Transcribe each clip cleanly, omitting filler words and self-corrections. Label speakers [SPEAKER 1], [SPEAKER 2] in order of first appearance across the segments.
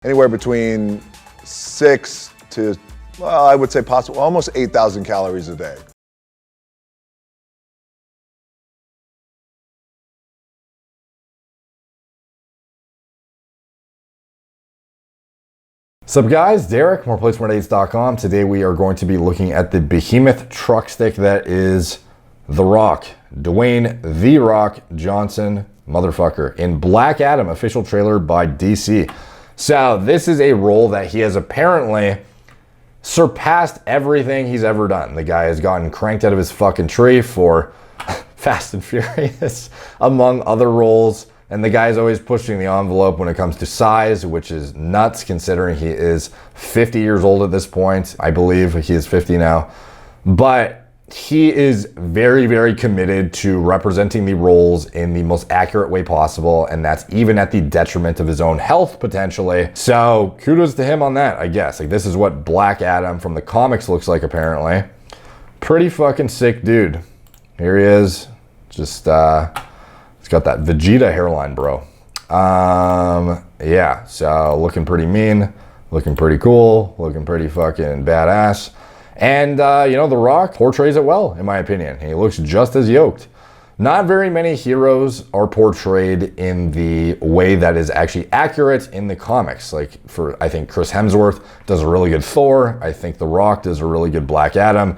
[SPEAKER 1] Anywhere between 6 to, well, I would say possible, almost 8,000 calories a day.
[SPEAKER 2] What's up guys, Derek, moreplates.com. Today we are going to be looking at the behemoth truck stick that is The Rock, Dwayne The Rock Johnson, motherfucker, in Black Adam, official trailer by DC. So this is a role that he has apparently surpassed everything he's ever done. The guy has gotten cranked out of his fucking tree for Fast and Furious, among other roles. And the guy's always pushing the envelope when it comes to size, which is nuts considering he is 50 years old at this point. I believe he is 50 now. But he is very, very committed to representing the roles in the most accurate way possible. And that's even at the detriment of his own health, potentially. So kudos to him on that, I guess. Like, this is what Black Adam from the comics looks like, apparently. Pretty fucking sick dude. Here he is. Just, he's got that Vegeta hairline, bro. Yeah, so looking pretty mean, looking pretty cool, looking pretty fucking badass. And, you know, The Rock portrays it well, in my opinion. He looks just as yoked. Not very many heroes are portrayed in the way that is actually accurate in the comics. Like, I think Chris Hemsworth does a really good Thor. I think The Rock does a really good Black Adam.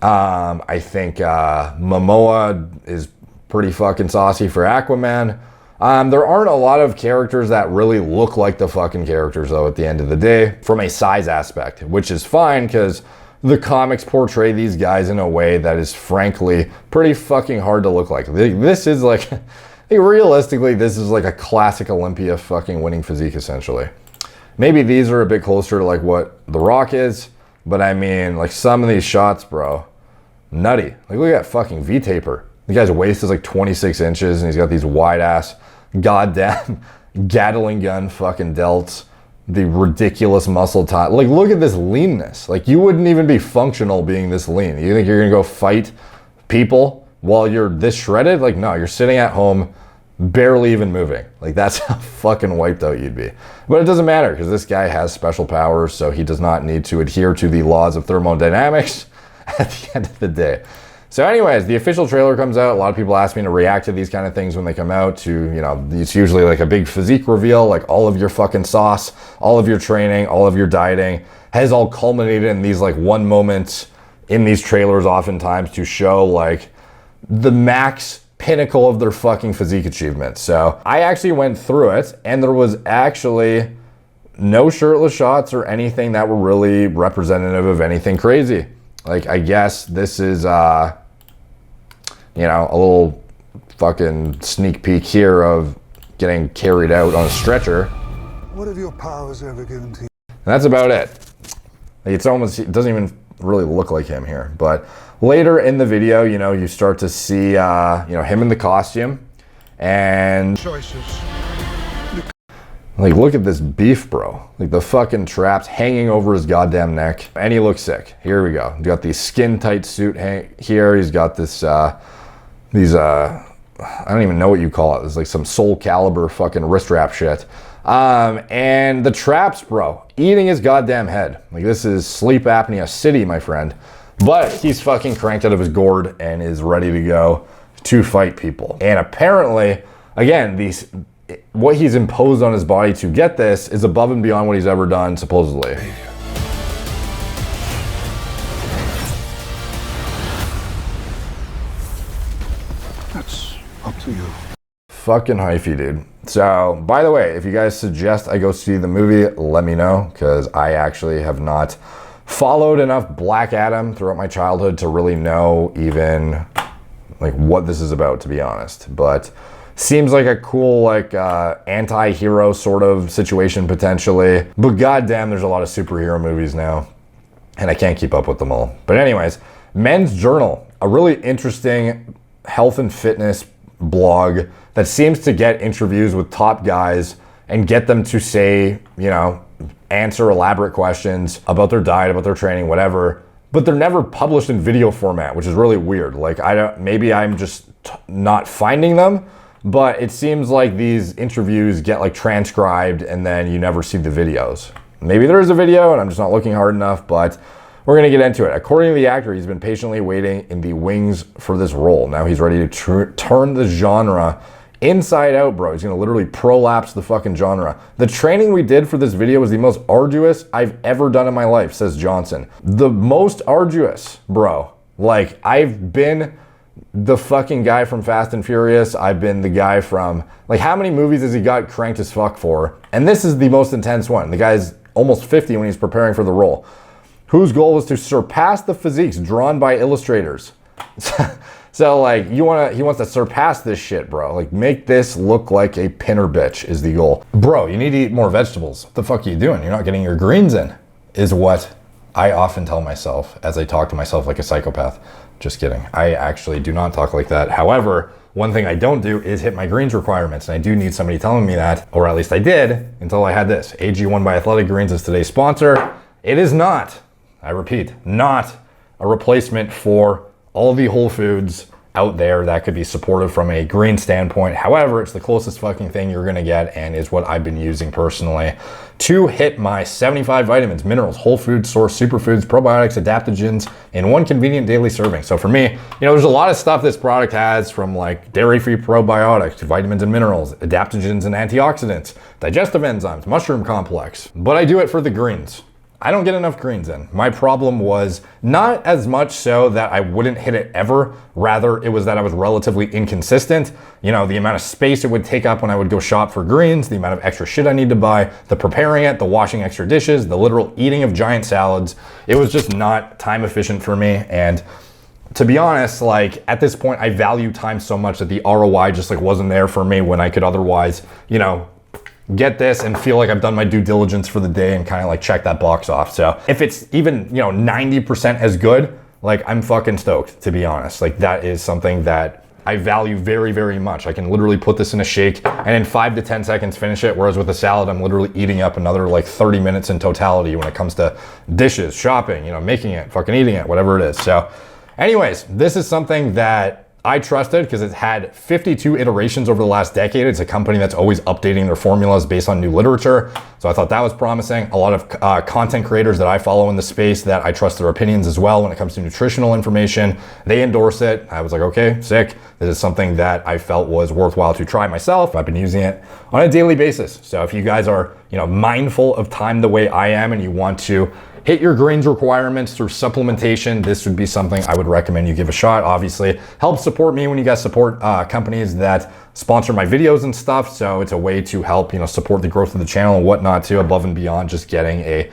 [SPEAKER 2] I think Momoa is pretty fucking saucy for Aquaman. There aren't a lot of characters that really look like the fucking characters, though, at the end of the day, from a size aspect, which is fine because the comics portray these guys in a way that is frankly pretty fucking hard to look like. This is like, realistically, this is like a classic Olympia fucking winning physique, essentially. Maybe these are a bit closer to like what The Rock is, but I mean, like, some of these shots, bro, nutty. Like, look at that fucking V-taper. The guy's waist is like 26 inches and he's got these wide ass goddamn Gatling gun fucking delts. The ridiculous muscle tie. Like, look at this leanness. Like, you wouldn't even be functional being this lean. You think you're gonna go fight people while you're this shredded? Like, no, you're sitting at home, barely even moving. Like, that's how fucking wiped out you'd be. But it doesn't matter because this guy has special powers, so he does not need to adhere to the laws of thermodynamics at the end of the day. So anyways, the official trailer comes out. A lot of people ask me to react to these kind of things when they come out. To, you know, it's usually like a big physique reveal, like all of your fucking sauce, all of your training, all of your dieting has all culminated in these like one moment in these trailers oftentimes to show like the max pinnacle of their fucking physique achievement. So I actually went through it and there was actually no shirtless shots or anything that were really representative of anything crazy. Like, I guess this is, you know, a little fucking sneak peek here of getting carried out on a stretcher.
[SPEAKER 3] What have your powers ever given to you?
[SPEAKER 2] And that's about it. Like, it's almost, it doesn't even really look like him here. But later in the video, you know, you start to see, you know, him in the costume. And
[SPEAKER 3] Choices.
[SPEAKER 2] like, look at this beef, bro. Like, the fucking traps hanging over his goddamn neck. And he looks sick. Here we go. He's got the skin tight suit here. He's got this, I don't even know what you call it. It's like some Soul Calibur fucking wrist wrap shit. And the traps, bro, eating his goddamn head. Like, this is sleep apnea city, my friend. But he's fucking cranked out of his gourd and is ready to go to fight people. And apparently, again, what he's imposed on his body to get this is above and beyond what he's ever done, supposedly.
[SPEAKER 3] That's up to you.
[SPEAKER 2] Fucking hyphy, dude. So, by the way, if you guys suggest I go see the movie, let me know, because I actually have not followed enough Black Adam throughout my childhood to really know even like what this is about, to be honest. But seems like a cool, like, anti-hero sort of situation, potentially. But goddamn, there's a lot of superhero movies now, and I can't keep up with them all. But anyways, Men's Journal, a really interesting health and fitness blog that seems to get interviews with top guys and get them to say, you know, answer elaborate questions about their diet, about their training, whatever. But they're never published in video format, which is really weird. Like, maybe I'm just not finding them. but it seems like these interviews get like transcribed and then you never see the videos. Maybe there is a video and I'm just not looking hard enough, but we're gonna get into it. According to the actor, he's been patiently waiting in the wings for this role. Now he's ready to turn the genre inside out, bro. He's gonna literally prolapse the fucking genre. The training we did for this video was the most arduous I've ever done in my life, says Johnson. The most arduous, bro. Like, I've been the fucking guy from Fast and Furious. I've been the guy from, like, how many movies has he got cranked as fuck for? And this is the most intense one. The guy's almost 50 when he's preparing for the role, whose goal was to surpass the physiques drawn by illustrators. So like, he wants to surpass this shit, bro. Like, make this look like a pinner bitch is the goal. Bro, you need to eat more vegetables. What the fuck are you doing? You're not getting your greens in, is what I often tell myself as I talk to myself like a psychopath. Just kidding. I actually do not talk like that. However, one thing I don't do is hit my greens requirements. And I do need somebody telling me that, or at least I did until I had this. AG1 by Athletic Greens is today's sponsor. It is not, I repeat, not a replacement for all the whole foods out there that could be supportive from a green standpoint. However, it's the closest fucking thing you're gonna get and is what I've been using personally to hit my 75 vitamins, minerals, whole food source, superfoods, probiotics, adaptogens in one convenient daily serving. So for me, there's a lot of stuff this product has, from like dairy-free probiotics, vitamins and minerals, adaptogens and antioxidants, digestive enzymes, mushroom complex, but I do it for the greens. I don't get enough greens in. My problem was not as much so that I wouldn't hit it ever. Rather, it was that I was relatively inconsistent. The amount of space it would take up when I would go shop for greens, the amount of extra shit I need to buy, the preparing it, the washing extra dishes, the literal eating of giant salads. It was just not time efficient for me. And to be honest, like, at this point, I value time so much that the ROI just like wasn't there for me when I could otherwise, get this and feel like I've done my due diligence for the day and kind of like check that box off. So if it's even, 90% as good, like, I'm fucking stoked, to be honest. Like, that is something that I value very, very much. I can literally put this in a shake and in 5 to 10 seconds finish it. Whereas with a salad, I'm literally eating up another like 30 minutes in totality when it comes to dishes, shopping, making it, fucking eating it, whatever it is. So anyways, this is something that I trusted because it's had 52 iterations over the last decade. It's a company that's always updating their formulas based on new literature. So I thought that was promising. A lot of content creators that I follow in the space that I trust their opinions as well when it comes to nutritional information, they endorse it. I was like, okay, sick. This is something that I felt was worthwhile to try myself. I've been using it on a daily basis. So if you guys are, mindful of time the way I am and you want to hit your greens requirements through supplementation, this would be something I would recommend you give a shot. Obviously, help support me when you guys support companies that sponsor my videos and stuff. So it's a way to help, support the growth of the channel and whatnot too, above and beyond just getting a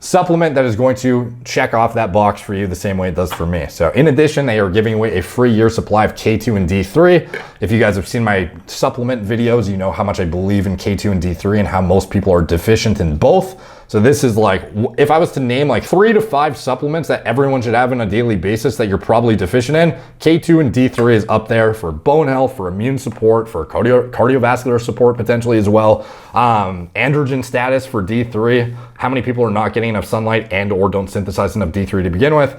[SPEAKER 2] supplement that is going to check off that box for you the same way it does for me. So in addition, they are giving away a free year supply of K2 and D3. If you guys have seen my supplement videos, you know how much I believe in K2 and D3 and how most people are deficient in both. So this is like, if I was to name like 3 to 5 supplements that everyone should have on a daily basis that you're probably deficient in, K2 and D3 is up there for bone health, for immune support, for cardiovascular support potentially as well. Androgen status for D3. How many people are not getting enough sunlight and or don't synthesize enough D3 to begin with?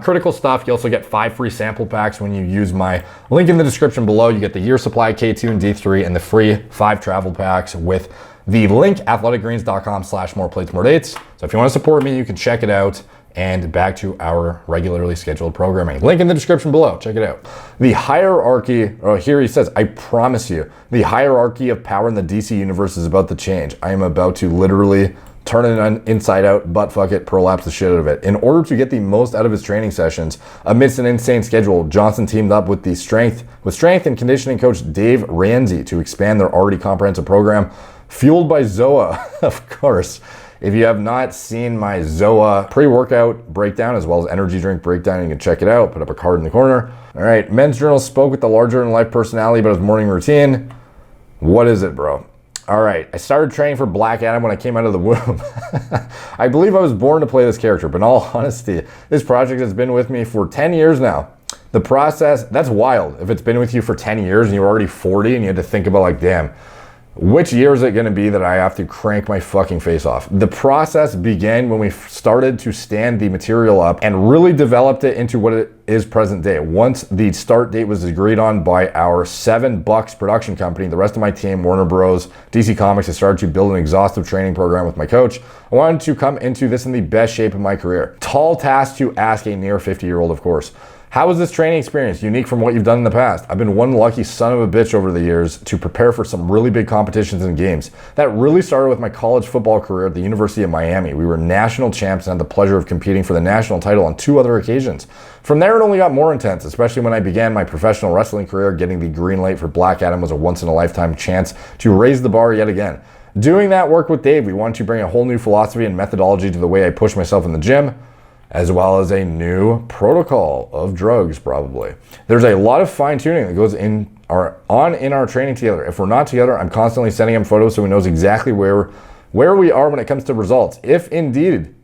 [SPEAKER 2] Critical stuff. You also get 5 free sample packs when you use my link in the description below. You get the year supply K2 and D3 and the free 5 travel packs with the link, athleticgreens.com/moreplates, So if you want to support me, you can check it out. And back to our regularly scheduled programming. Link in the description below. Check it out. The hierarchy, here he says, I promise you, the hierarchy of power in the DC universe is about to change. I am about to literally turn it inside out, butt fuck it, prolapse the shit out of it. In order to get the most out of his training sessions, amidst an insane schedule, Johnson teamed up with strength and conditioning coach Dave Ramsey to expand their already comprehensive program, fueled by Zoa, of course. If you have not seen my Zoa pre-workout breakdown as well as energy drink breakdown, you can check it out. Put up a card in the corner. All right, Men's Journal spoke with the larger-than-life personality about his morning routine. What is it, bro? All right, I started training for Black Adam when I came out of the womb. I believe I was born to play this character, but in all honesty, this project has been with me for 10 years now. The process, that's wild. If it's been with you for 10 years and you're already 40 and you had to think about like, damn, Which year is it going to be that I have to crank my fucking face off? The process began when we started to stand the material up and really developed it into what it is present day. Once the start date was agreed on by our $7 production company, the rest of my team, Warner Bros, DC Comics, has started to build an exhaustive training program with my coach. I wanted to come into this in the best shape of my career. Tall task to ask a near 50-year-old, of course. How was this training experience unique from what you've done in the past? I've been one lucky son of a bitch over the years to prepare for some really big competitions and games. That really started with my college football career at the University of Miami. We were national champs and had the pleasure of competing for the national title on 2 other occasions. From there, it only got more intense, especially when I began my professional wrestling career. Getting the green light for Black Adam was a once-in-a-lifetime chance to raise the bar yet again. Doing that work with Dave, we wanted to bring a whole new philosophy and methodology to the way I push myself in the gym, as well as a new protocol of drugs, probably. There's a lot of fine-tuning that goes in our training together. If we're not together, I'm constantly sending him photos so he knows exactly where we are when it comes to results. If needed,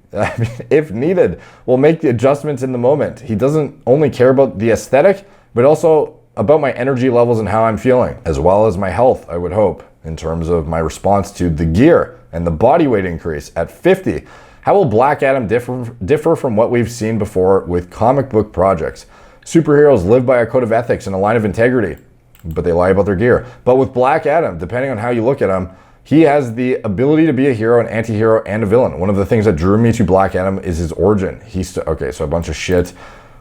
[SPEAKER 2] we'll make the adjustments in the moment. He doesn't only care about the aesthetic, but also about my energy levels and how I'm feeling, as well as my health, I would hope, in terms of my response to the gear and the body weight increase at 50. How will Black Adam differ from what we've seen before with comic book projects? Superheroes live by a code of ethics and a line of integrity, but they lie about their gear. But with Black Adam, depending on how you look at him, he has the ability to be a hero, an anti-hero, and a villain. One of the things that drew me to Black Adam is his origin. Okay, so a bunch of shit.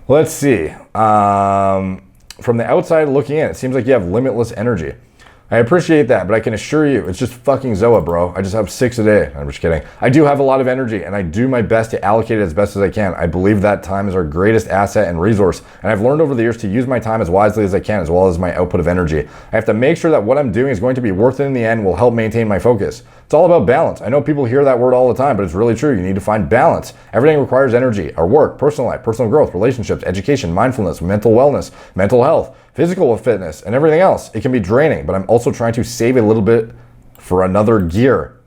[SPEAKER 2] Let's see. From the outside looking in, it seems like you have limitless energy. I appreciate that, but I can assure you, it's just fucking Zoa, bro. I just have 6 a day. I'm just kidding. I do have a lot of energy, and I do my best to allocate it as best as I can. I believe that time is our greatest asset and resource, and I've learned over the years to use my time as wisely as I can, as well as my output of energy. I have to make sure that what I'm doing is going to be worth it in the end, will help maintain my focus. It's all about balance. I know people hear that word all the time, but it's really true. You need to find balance. Everything requires energy. Our work, personal life, personal growth, relationships, education, mindfulness, mental wellness, mental health, physical fitness, and everything else. It can be draining, but I'm also trying to save a little bit for another gear.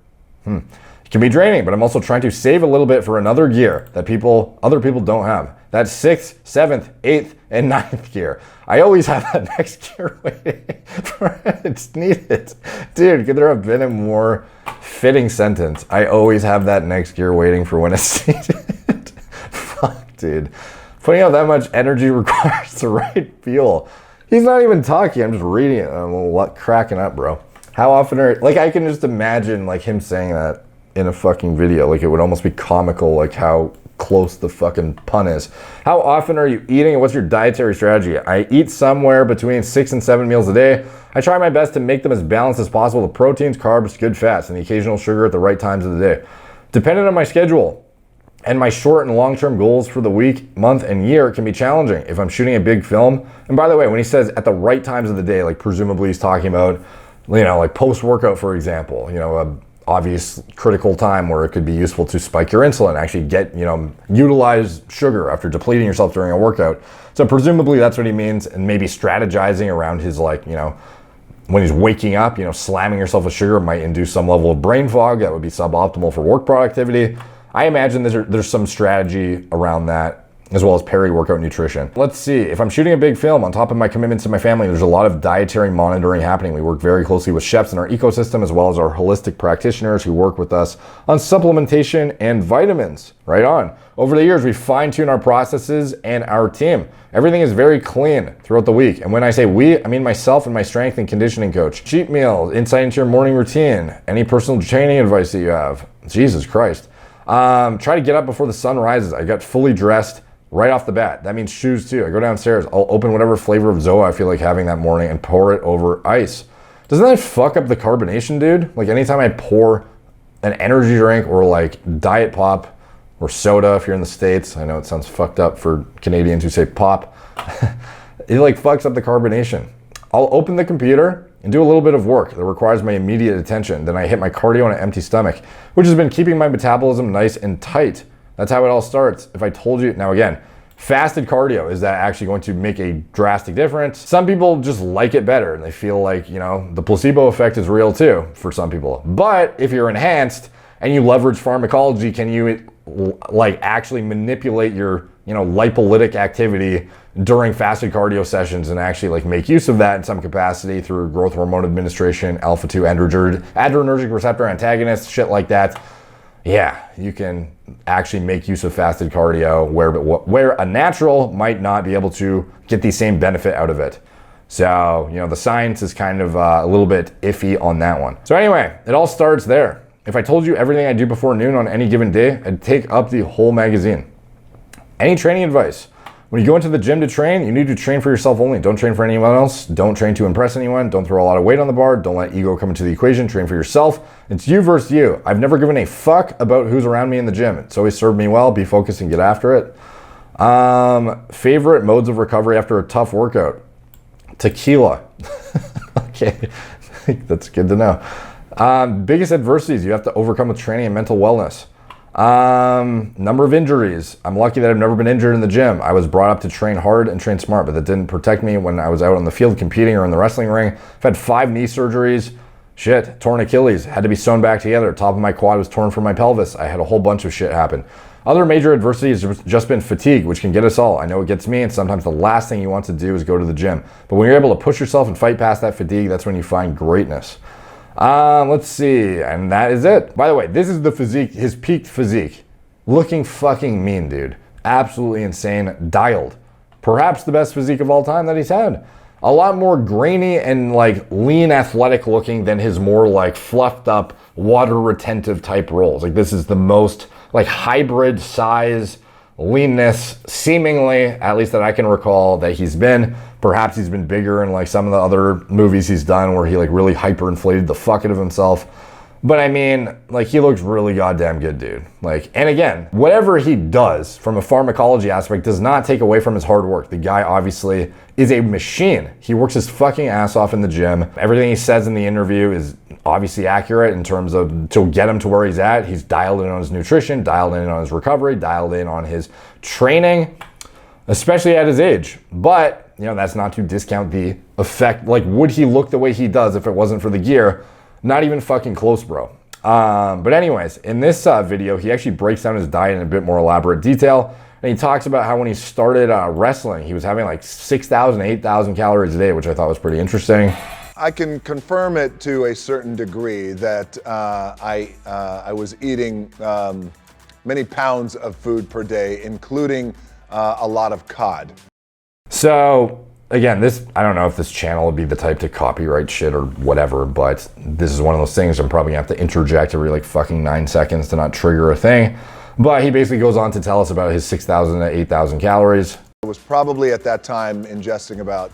[SPEAKER 2] It can be draining, but I'm also trying to save a little bit for another gear that other people don't have. That's 6th, 7th, 8th, and 9th gear. I always have that next gear waiting for it's needed. Dude, could there have been a more fitting sentence? I always have that next gear waiting for when it's needed. Fuck, dude. Putting out that much energy requires the right fuel. He's not even talking, I'm just reading it. I'm cracking up, bro. How often I can just imagine like him saying that in a fucking video. Like it would almost be comical, like how close the fucking pun is. How often are you eating and what's your dietary strategy? I eat somewhere between 6 and 7 meals a day. I try my best to make them as balanced as possible. The proteins, carbs, good fats, and the occasional sugar at the right times of the day. Depending on my schedule and my short and long-term goals for the week, month, and year, it can be challenging. If I'm shooting a big film, and by the way, when he says at the right times of the day, like presumably he's talking about, like post-workout, for example, a obvious critical time where it could be useful to spike your insulin, actually get, utilize sugar after depleting yourself during a workout. So presumably that's what he means, and maybe strategizing around his when he's waking up, slamming yourself with sugar might induce some level of brain fog. That would be suboptimal for work productivity. I imagine there's some strategy around that, as well as peri-workout nutrition. Let's see, if I'm shooting a big film, on top of my commitments to my family, there's a lot of dietary monitoring happening. We work very closely with chefs in our ecosystem, as well as our holistic practitioners who work with us on supplementation and vitamins. Right on. Over the years, we fine-tune our processes and our team. Everything is very clean throughout the week. And when I say we, I mean myself and my strength and conditioning coach. Cheat meals, insight into your morning routine, any personal training advice that you have. Jesus Christ. Try to get up before the sun rises. I got fully dressed right off the bat. That means shoes too. I go downstairs, I'll open whatever flavor of Zoa I feel like having that morning and pour it over ice. Doesn't that fuck up the carbonation, dude? Like anytime I pour an energy drink or like diet pop or soda if you're in the States, I know it sounds fucked up for Canadians who say pop, it like fucks up the carbonation. I'll open the computer and do a little bit of work that requires my immediate attention. Then I hit my cardio on an empty stomach, which has been keeping my metabolism nice and tight. That's how it all starts. If I told you, now again, fasted cardio, is that actually going to make a drastic difference? Some people just like it better and they feel like, the placebo effect is real too for some people. But if you're enhanced and you leverage pharmacology, can you like actually manipulate your, lipolytic activity during fasted cardio sessions and actually like make use of that in some capacity through growth hormone administration, alpha-2 adrenergic receptor antagonists, shit like that. Yeah, you can actually make use of fasted cardio where a natural might not be able to get the same benefit out of it. So, the science is kind of a little bit iffy on that one. So anyway, it all starts there. If I told you everything I do before noon on any given day, I'd take up the whole magazine. Any training advice? When you go into the gym to train, you need to train for yourself only. Don't train for anyone else. Don't train to impress anyone. Don't throw a lot of weight on the bar. Don't let ego come into the equation. Train for yourself. It's you versus you. I've never given a fuck about who's around me in the gym. It's always served me well. Be focused and get after it. Favorite modes of recovery after a tough workout? Tequila. Okay, that's good to know. Biggest adversities you have to overcome with training and mental wellness. Number of injuries. I'm lucky that I've never been injured in the gym. I was brought up to train hard and train smart, but that didn't protect me when I was out on the field competing or in the wrestling ring. I've had 5 knee surgeries. Shit, torn Achilles, had to be sewn back together. Top of my quad was torn from my pelvis. I had a whole bunch of shit happen. Other major adversity has just been fatigue, which can get us all. I know it gets me, and sometimes the last thing you want to do is go to the gym. But when you're able to push yourself and fight past that fatigue, that's when you find greatness. Let's see, and that is it. By the way, this is the physique, his peaked physique. Looking fucking mean, dude. Absolutely insane, dialed. Perhaps the best physique of all time that he's had. A lot more grainy and like lean athletic looking than his more like fluffed up, water retentive type rolls. Like this is the most like hybrid size, leanness, seemingly, at least that I can recall, that he's been. Perhaps he's been bigger in like some of the other movies he's done where he like really hyperinflated the fuck out of himself. But I mean, like he looks really goddamn good, dude. Like, and again, whatever he does from a pharmacology aspect does not take away from his hard work. The guy obviously is a machine. He works his fucking ass off in the gym. Everything he says in the interview is obviously accurate in terms of to get him to where he's at. He's dialed in on his nutrition, dialed in on his recovery, dialed in on his training, especially at his age. But, that's not to discount the effect. Like, would he look the way he does if it wasn't for the gear? Not even fucking close, bro. But anyways, in this video, he actually breaks down his diet in a bit more elaborate detail. And he talks about how when he started wrestling, he was having like 6,000 to 8,000 calories a day, which I thought was pretty interesting.
[SPEAKER 1] I can confirm it to a certain degree that I was eating many pounds of food per day, including a lot of cod.
[SPEAKER 2] So again, I don't know if this channel would be the type to copyright shit or whatever, but this is one of those things I'm probably gonna have to interject every like fucking 9 seconds to not trigger a thing. But he basically goes on to tell us about his 6,000 to 8,000 calories.
[SPEAKER 1] I was probably at that time ingesting about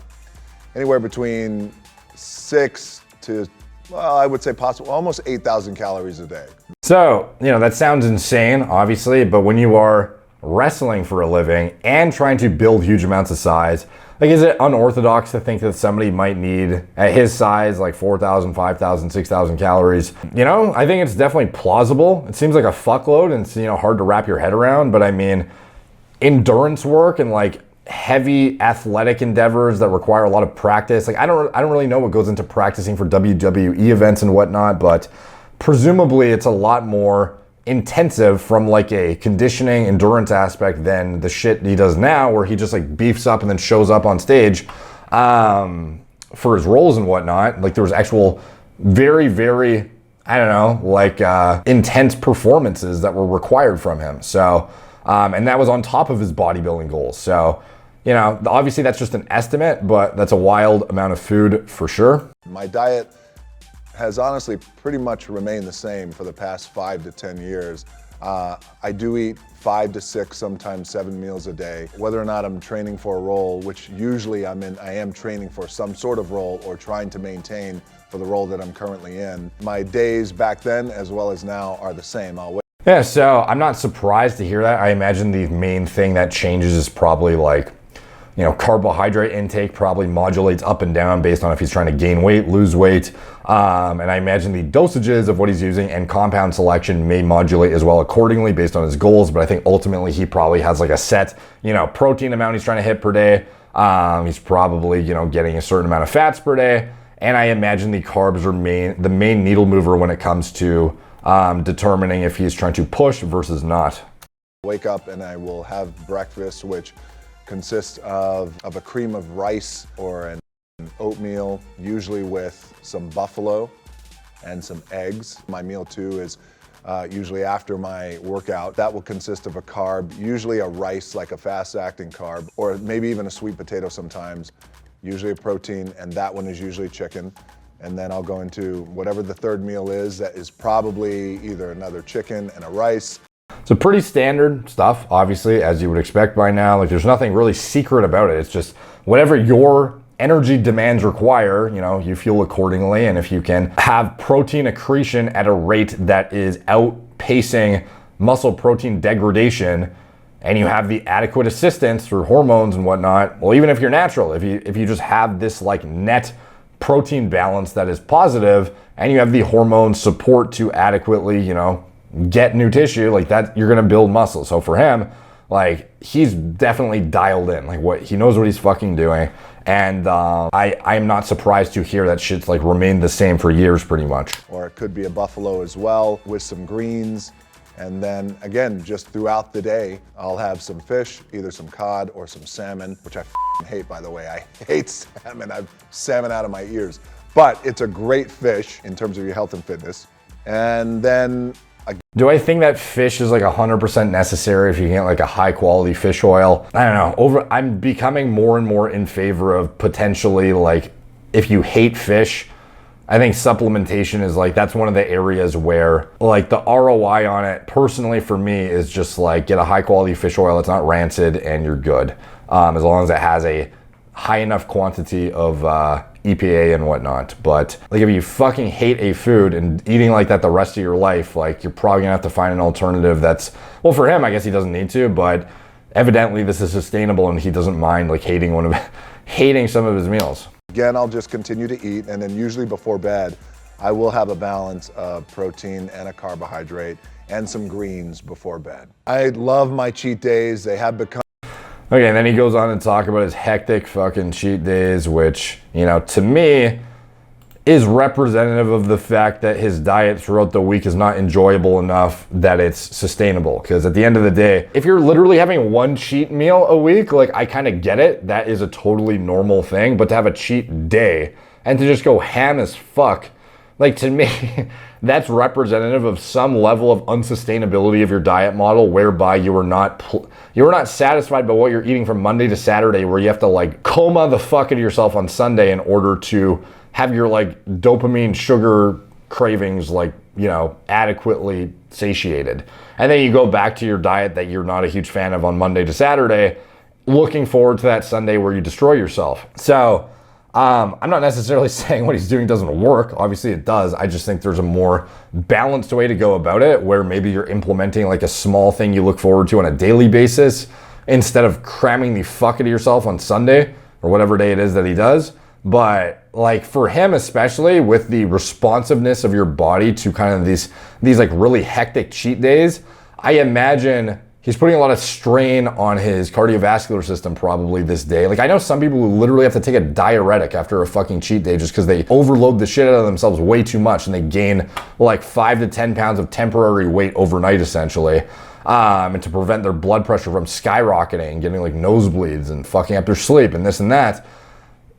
[SPEAKER 1] anywhere between 6 to, well, I would say possible, almost 8,000 calories a day.
[SPEAKER 2] So, that sounds insane, obviously, but when you are wrestling for a living and trying to build huge amounts of size, like, is it unorthodox to think that somebody might need, at his size, like 4,000, 5,000, 6,000 calories? I think it's definitely plausible. It seems like a fuckload and it's, hard to wrap your head around, but I mean, endurance work and like heavy athletic endeavors that require a lot of practice. Like, I don't really know what goes into practicing for WWE events and whatnot, but presumably it's a lot more intensive from like a conditioning endurance aspect than the shit he does now, where he just like beefs up and then shows up on stage for his roles and whatnot. Like there was actual very, very, I don't know, like intense performances that were required from him. So, and that was on top of his bodybuilding goals. So, obviously that's just an estimate, but that's a wild amount of food for sure.
[SPEAKER 1] My diet has honestly pretty much remained the same for the past 5 to 10 years. I do eat 5 to 6, sometimes 7 meals a day. Whether or not I'm training for a role, which usually I am training for some sort of role or trying to maintain for the role that I'm currently in. My days back then as well as now are the same.
[SPEAKER 2] Yeah, so I'm not surprised to hear that. I imagine the main thing that changes is probably like, carbohydrate intake probably modulates up and down based on if he's trying to gain weight, lose weight. And I imagine the dosages of what he's using and compound selection may modulate as well accordingly based on his goals. But I think ultimately he probably has like a set, protein amount he's trying to hit per day. He's probably, getting a certain amount of fats per day. And I imagine the carbs are the main needle mover when it comes to determining if he's trying to push versus not.
[SPEAKER 1] Wake up and I will have breakfast, which consists of a cream of rice or an oatmeal, usually with some buffalo and some eggs. My meal too is usually after my workout. That will consist of a carb, usually a rice, like a fast-acting carb, or maybe even a sweet potato sometimes, usually a protein, and that one is usually chicken. And then I'll go into whatever the third meal is, that is probably either another chicken and a rice.
[SPEAKER 2] So pretty standard stuff, obviously, as you would expect by now. Like, there's nothing really secret about it. It's just whatever your energy demands require, you know, you fuel accordingly. And if you can have protein accretion at a rate that is outpacing muscle protein degradation, and you have the adequate assistance through hormones and whatnot, well, even if you're natural, if you just have this like net protein balance that is positive, and you have the hormone support to adequately, you know, get new tissue like that, you're gonna build muscle. So for him, like, he's definitely dialed in. Like, he knows what he's fucking doing. And I'm not surprised to hear that shit's like remained the same for years pretty much.
[SPEAKER 1] Or it could be a buffalo as well with some greens. And then again, just throughout the day, I'll have some fish, either some cod or some salmon, which I hate, by the way. I hate salmon. I've salmon out of my ears. But it's a great fish in terms of your health and fitness. And then
[SPEAKER 2] do I think that fish is like 100% necessary if you get like a high quality fish oil? I don't know. I'm becoming more and more in favor of potentially, like, if you hate fish, I think supplementation is like, that's one of the areas where like the ROI on it personally for me is just like, get a high quality fish oil. It's not rancid and you're good. As long as it has a high enough quantity of EPA and whatnot. But like, if you fucking hate a food and eating like that the rest of your life, like, you're probably gonna have to find an alternative that's, well, for him, I guess he doesn't need to, but evidently this is sustainable and he doesn't mind like hating some of his meals.
[SPEAKER 1] Again, I'll just continue to eat, and then usually before bed, I will have a balance of protein and a carbohydrate and some greens before bed. I love my cheat days. They have become...
[SPEAKER 2] Okay, and then he goes on to talk about his hectic fucking cheat days, which, you know, to me is representative of the fact that his diet throughout the week is not enjoyable enough that it's sustainable. Because at the end of the day, if you're literally having one cheat meal a week, like, I kind of get it. That is a totally normal thing. But to have a cheat day and to just go ham as fuck, like, to me, that's representative of some level of unsustainability of your diet model, whereby you are not satisfied by what you're eating from Monday to Saturday, where you have to like coma the fuck out of yourself on Sunday in order to have your like dopamine sugar cravings, like, you know, adequately satiated. And then you go back to your diet that you're not a huge fan of on Monday to Saturday, looking forward to that Sunday where you destroy yourself. So I'm not necessarily saying what he's doing doesn't work. Obviously it does. I just think there's a more balanced way to go about it, where maybe you're implementing like a small thing you look forward to on a daily basis instead of cramming the fuck out of yourself on Sunday or whatever day it is that he does. But like, for him, especially with the responsiveness of your body to kind of these like really hectic cheat days, I imagine he's putting a lot of strain on his cardiovascular system probably this day. Like, I know some people who literally have to take a diuretic after a fucking cheat day just because they overload the shit out of themselves way too much and they gain like 5 to 10 pounds of temporary weight overnight, essentially. And to prevent their blood pressure from skyrocketing and getting like nosebleeds and fucking up their sleep and this and that.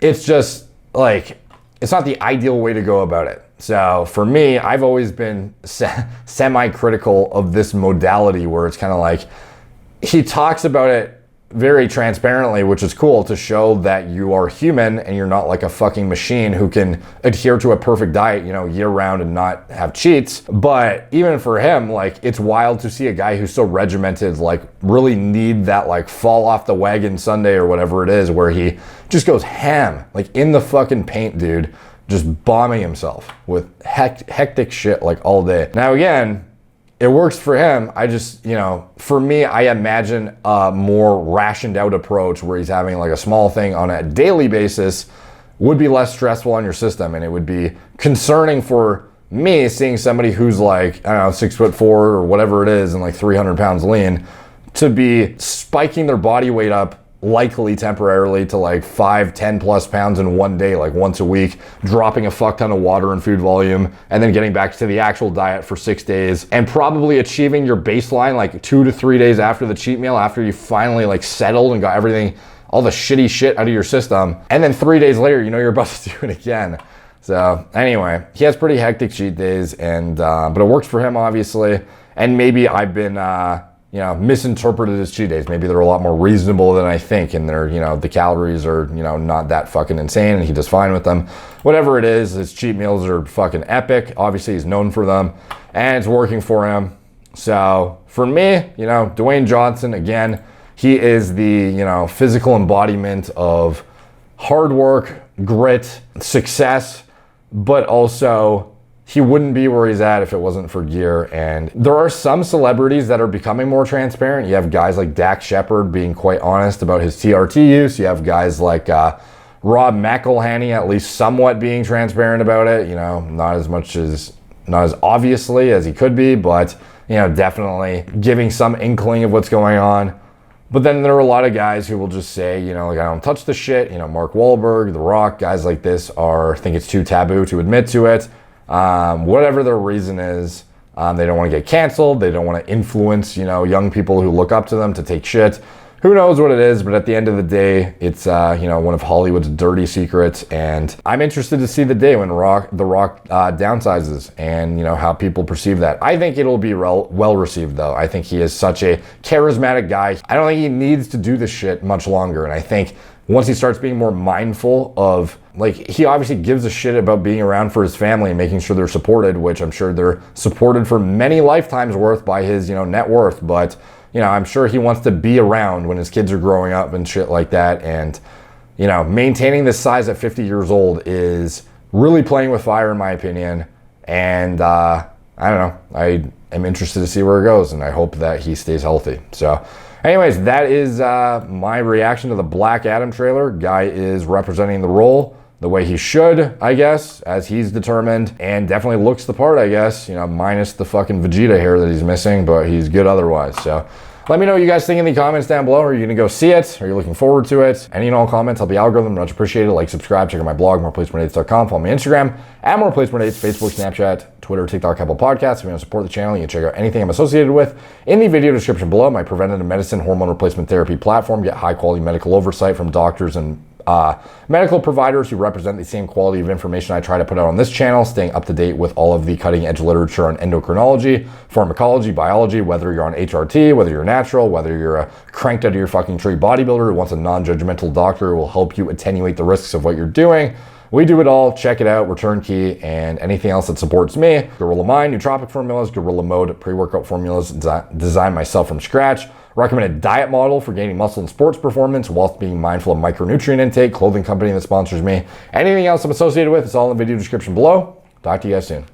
[SPEAKER 2] It's just like, it's not the ideal way to go about it. So for me, I've always been semi-critical of this modality, where it's kind of like, he talks about it very transparently, which is cool, to show that you are human and you're not like a fucking machine who can adhere to a perfect diet, you know, year round and not have cheats. But even for him, like, it's wild to see a guy who's so regimented, like, really need that like fall off the wagon Sunday or whatever it is, where he just goes ham, like in the fucking paint, dude, just bombing himself with hectic shit like all day. Now again, it works for him. I just, you know, for me, I imagine a more rationed out approach where he's having like a small thing on a daily basis would be less stressful on your system. And it would be concerning for me seeing somebody who's like, I don't know, 6'4" or whatever it is and like 300 pounds lean, to be spiking their body weight up likely temporarily to like 5, 10 plus pounds in one day, like once a week, dropping a fuck ton of water and food volume, and then getting back to the actual diet for 6 days, and probably achieving your baseline like 2 to 3 days after the cheat meal, after you finally like settled and got everything, all the shitty shit out of your system. And then 3 days later, you know you're about to do it again. So anyway, he has pretty hectic cheat days, and but it works for him, obviously. And maybe I've been misinterpreted his cheat days. Maybe they're a lot more reasonable than I think, and they're, the calories are, not that fucking insane, and he does fine with them. Whatever it is, his cheat meals are fucking epic. Obviously, he's known for them, and it's working for him. So for me, Dwayne Johnson, again, he is the, physical embodiment of hard work, grit, success, but also he wouldn't be where he's at if it wasn't for gear. And there are some celebrities that are becoming more transparent. You have guys like Dax Shepard being quite honest about his TRT use. You have guys like Rob McElhenney at least somewhat being transparent about it. Not as obviously as he could be, but definitely giving some inkling of what's going on. But then there are a lot of guys who will just say, like, I don't touch the shit. Mark Wahlberg, The Rock, guys like this think it's too taboo to admit to it. Whatever their reason is, they don't want to get canceled. They don't want to influence, young people who look up to them to take shit. Who knows what it is, but at the end of the day, it's, one of Hollywood's dirty secrets. And I'm interested to see the day when The Rock downsizes and, how people perceive that. I think it'll be well received, though. I think he is such a charismatic guy. I don't think he needs to do this shit much longer. And I think once he starts being more mindful of, he obviously gives a shit about being around for his family and making sure they're supported, which I'm sure they're supported for many lifetimes worth by his, net worth. But, I'm sure he wants to be around when his kids are growing up and shit like that. And, maintaining this size at 50 years old is really playing with fire, in my opinion. And, I don't know. I am interested to see where it goes, and I hope that he stays healthy. So, anyways, that is my reaction to the Black Adam trailer. Guy is representing the role the way he should, I guess, as he's determined, and definitely looks the part, I guess, minus the fucking Vegeta hair that he's missing, but he's good otherwise. So let me know what you guys think in the comments down below. Are you gonna go see it? Are you looking forward to it? Any and all comments help the algorithm, much appreciated. Like, subscribe, check out my blog, moreplacemoredates.com. Follow me on Instagram at moreplacemoredates, Facebook, Snapchat, Twitter, TikTok, Apple Podcasts. If you want to support the channel, you can check out anything I'm associated with in the video description below. My preventative medicine hormone replacement therapy platform. Get high quality medical oversight from doctors and medical providers who represent the same quality of information I try to put out on this channel, staying up to date with all of the cutting edge literature on endocrinology, pharmacology, biology, whether you're on HRT, whether you're natural, whether you're a cranked out of your fucking tree bodybuilder who wants a non-judgmental doctor who will help you attenuate the risks of what you're doing. We do it all. Check it out. We're turnkey, and anything else that supports me. Gorilla Mind, nootropic formulas, Gorilla Mode, pre-workout formulas designed myself from scratch. Recommended diet model for gaining muscle and sports performance whilst being mindful of micronutrient intake. Clothing company that sponsors me. Anything else I'm associated with, it's all in the video description below. Talk to you guys soon.